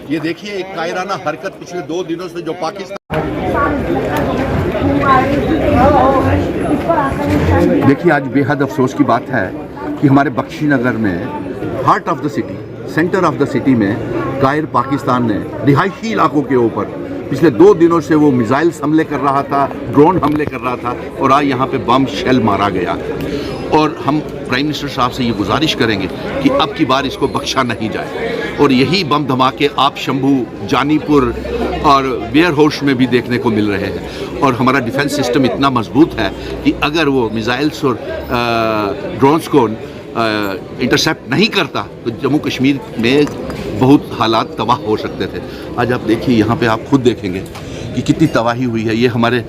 ये देखिए एक कायराना हरकत पिछले 2 दिनों से जो पाकिस्तान, देखिए आज बेहद अफसोस की बात है कि हमारे बख्शी नगर में heart of the city, centre of the city में कायर पाकिस्तान ने रिहायशी इलाकों के ऊपर पिछले 2 दिनों से वो मिसाइल्स हमले कर रहा था, ड्रोन हमले कर रहा था और आज यहाँ पे बम शेल मारा गया। और हम प्राइम मिनिस्टर साहब से ये गुजारिश करेंगे कि अब की बार इसको बख्शा नहीं जाए। और यही बम धमाके आप शंभू, जानीपुर और बेयर हाउस में भी देखने को मिल रहे हैं। और हमारा डिफेंस सिस्टम इतना मजबूत है कि अगर वो मिसाइल्स और ड्रोन्स को इंटरसेप्ट नहीं करता तो जम्मू कश्मीर में बहुत हालात तबाह हो सकते थे। आज आप देखिए यहाँ पे आप खुद देखेंगे कि कितनी तबाही हुई है। ये हमारे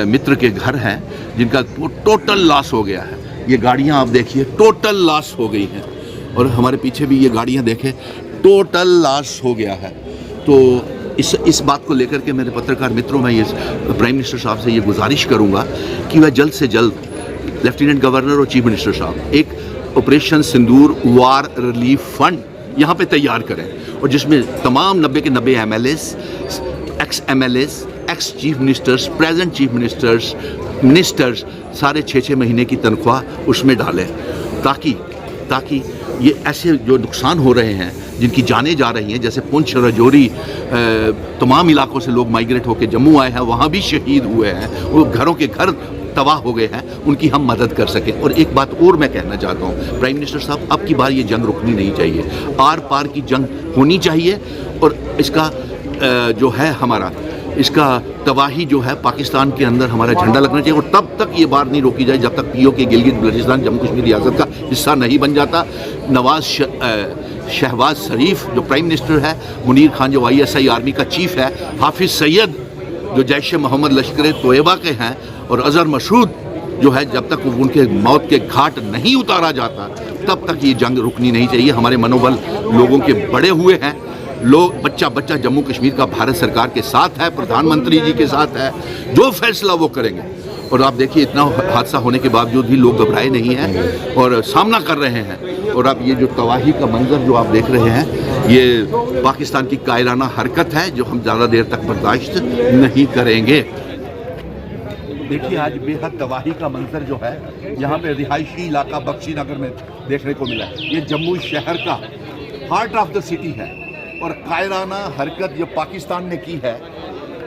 मित्र के घर हैं जिनका टोटल लॉस हो गया है। ये गाड़ियाँ आप देखिए टोटल लॉस हो गई हैं और हमारे पीछे भी ये गाड़ियाँ देखें टोटल लॉस हो गया है। तो इस बात को लेकर के मेरे पत्रकार मित्रों में ये प्राइम मिनिस्टर साहब से ये गुजारिश करूँगा कि वह जल्द से जल्द लेफ्टिनेंट गवर्नर और चीफ मिनिस्टर साहब एक ऑपरेशन सिंदूर वार रिलीफ फंड यहाँ पे तैयार करें और जिसमें तमाम 90 के 90 MLAs, x MLAs, ex chief ministers, present chief ministers सारे 6-6 महीने की तनख्वाह उसमें डालें ताकि ये ऐसे जो नुकसान हो रहे हैं, जिनकी जानें जा रही हैं, जैसे पुंछ, राजौरी, तमाम इलाकों से लोग माइग्रेट होकर जम्मू आए हैं, वहाँ भी शहीद हुए हैं, वो घरों के घर तबाह हो गए हैं, उनकी हम मदद कर सकें। और एक बात और मैं कहना चाहता हूँ प्राइम मिनिस्टर साहब, अब की बार ये जंग रुकनी नहीं चाहिए, आर पार की जंग होनी चाहिए और इसका जो है हमारा इसका तबाही जो है पाकिस्तान के अंदर हमारा झंडा लगना चाहिए और तब तक ये बात नहीं रोकी जाए जब तक POK गिलगित बल्टिस्तान जम्मू कश्मीर रियासत का हिस्सा नहीं बन जाता। शहबाज शरीफ जो प्राइम मिनिस्टर है, मुनीर खान जो ISI आर्मी का चीफ है, हाफिज सैयद जो जैश मोहम्मद लश्कर तोयबा के हैं और अजहर मसूद जो है, जब तक उनके मौत के घाट नहीं उतारा जाता तब तक ये जंग रुकनी नहीं चाहिए। हमारे मनोबल लोगों के बड़े हुए हैं, लोग बच्चा जम्मू कश्मीर का भारत सरकार के साथ है, प्रधानमंत्री जी के साथ है, जो फैसला वो करेंगे। और आप देखिए इतना हादसा होने के बावजूद भी लोग घबराए नहीं हैं और सामना कर रहे हैं। और अब ये जो तबाही का मंजर जो आप देख रहे हैं, ये पाकिस्तान की कायराना हरकत है जो हम ज़्यादा देर तक बर्दाश्त नहीं करेंगे। देखिए आज बेहद तबाही का मंजर जो है यहाँ पे रिहायशी इलाका बख्शी नगर में देखने को मिला है। ये जम्मू शहर का हार्ट ऑफ द सिटी है और कायराना हरकत जो पाकिस्तान ने की है,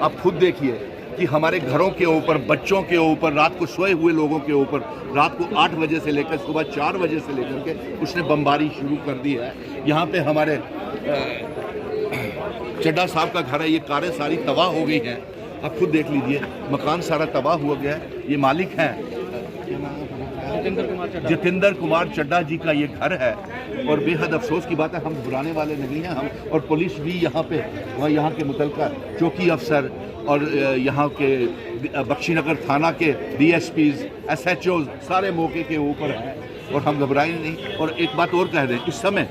आप खुद देखिए कि हमारे घरों के ऊपर, बच्चों के ऊपर, रात को सोए हुए लोगों के ऊपर रात को 8 बजे से लेकर सुबह 4 बजे से लेकर के उसने बमबारी शुरू कर दी है। यहाँ पे हमारे चड्डा साहब का घर है, ये कारें सारी तबाह हो गई हैं, आप खुद देख लीजिए, मकान सारा तबाह हो गया है। ये मालिक हैं जितेंद्र कुमार चड्डा जी का ये घर है और बेहद अफसोस की बात है, हम बुलाने वाले नहीं हैं हम, और पुलिस भी यहाँ पे यहाँ के मुतलका चौकी अफसर और यहाँ के बख्शी नगर थाना के DSPs, SHOs सारे मौके के ऊपर हैं और हम घबराए नहीं। और एक बात और कह दें, इस समय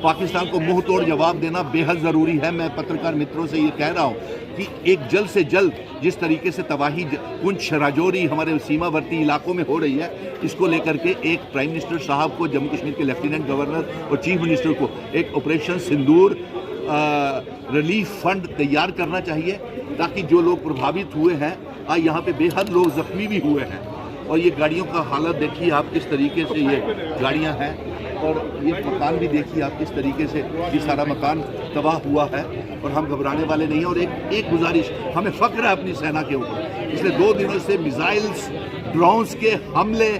पाकिस्तान को मुंह तोड़ जवाब देना बेहद ज़रूरी है। मैं पत्रकार मित्रों से ये कह रहा हूँ कि एक जल्द से जल्द जिस तरीके से तबाही पुंछ, राजौरी हमारे सीमावर्ती इलाकों में हो रही है, इसको लेकर के एक प्राइम मिनिस्टर साहब को, जम्मू कश्मीर के लेफ्टिनेंट गवर्नर और चीफ मिनिस्टर को एक ऑपरेशन सिंदूर रिलीफ फंड तैयार करना चाहिए ताकि जो लोग प्रभावित हुए हैं, यहाँ पे बेहद लोग जख्मी भी हुए हैं। और ये गाड़ियों का हालत देखिए आप किस तरीके से ये गाड़ियाँ हैं और ये मकान भी देखिए आप किस तरीके से ये सारा मकान तबाह हुआ है। और हम घबराने वाले नहीं हैं। और एक गुजारिश, हमें फ़ख्र है अपनी सेना के ऊपर, पिछले 2 दिनों से मिसाइल्स, ड्रोन्स के हमले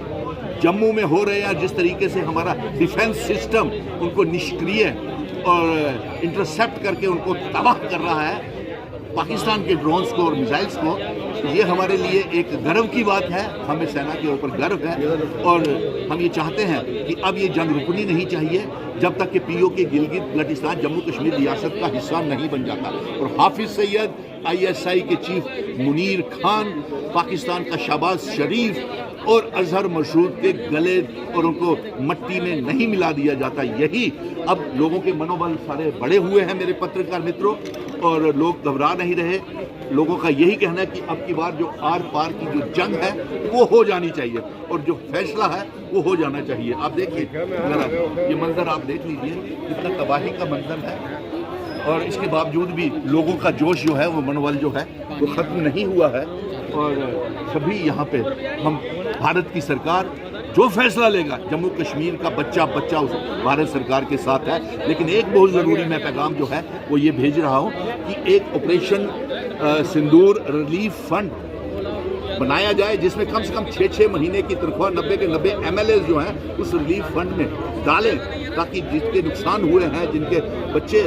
जम्मू में हो रहे हैं, जिस तरीके से हमारा डिफेंस सिस्टम उनको निष्क्रिय और इंटरसेप्ट करके उनको तबाह कर रहा है, पाकिस्तान के ड्रोन्स को और मिसाइल्स को, ये हमारे लिए एक गर्व की बात है। हमें सेना के ऊपर गर्व है और हम ये चाहते हैं कि अब ये जंग रुकनी नहीं चाहिए जब तक कि POK गिलगित बल्टिस्तान जम्मू कश्मीर रियासत का हिस्सा नहीं बन जाता। और हाफिज सैयद ISI के चीफ मुनीर खान, पाकिस्तान का शहबाज शरीफ और अजहर मसूद के गले और उनको मट्टी में नहीं मिला दिया जाता। यही अब लोगों के मनोबल सारे बड़े हुए हैं मेरे पत्रकार मित्रों, और लोग घबरा नहीं रहे। लोगों का यही कहना है कि अब की बार जो आर पार की जो जंग है वो हो जानी चाहिए, और जो फैसला है वो हो जाना चाहिए। आप देखिए जरा ये मंजर आप देख लीजिए, कितना तबाही का मंजर है, और इसके बावजूद भी लोगों का जोश जो है वो मनोबल जो है वो ख़त्म नहीं हुआ है। और सभी यहाँ पे हम भारत की सरकार जो फैसला लेगा, जम्मू कश्मीर का बच्चा बच्चा उस भारत सरकार के साथ है। लेकिन एक बहुत ज़रूरी मैं पैगाम जो है वो ये भेज रहा हूँ कि एक ऑपरेशन सिंदूर रिलीफ फंड बनाया जाए, जिसमें कम से कम 6-6 महीने की तनख्वाह 90 के 90 MLAs जो हैं उस रिलीफ फंड में डालें, ताकि जिसके नुकसान हुए हैं, जिनके बच्चे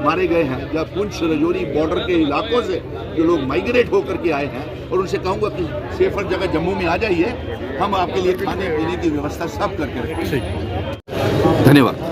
मारे गए हैं, या पुंछ रजौरी बॉर्डर के इलाकों से जो लोग माइग्रेट होकर के आए हैं, और उनसे कहूँगा कि सेफर जगह जम्मू में आ जाइए, हम आपके लिए खाने पीने की व्यवस्था सब करके रखेंगे। धन्यवाद।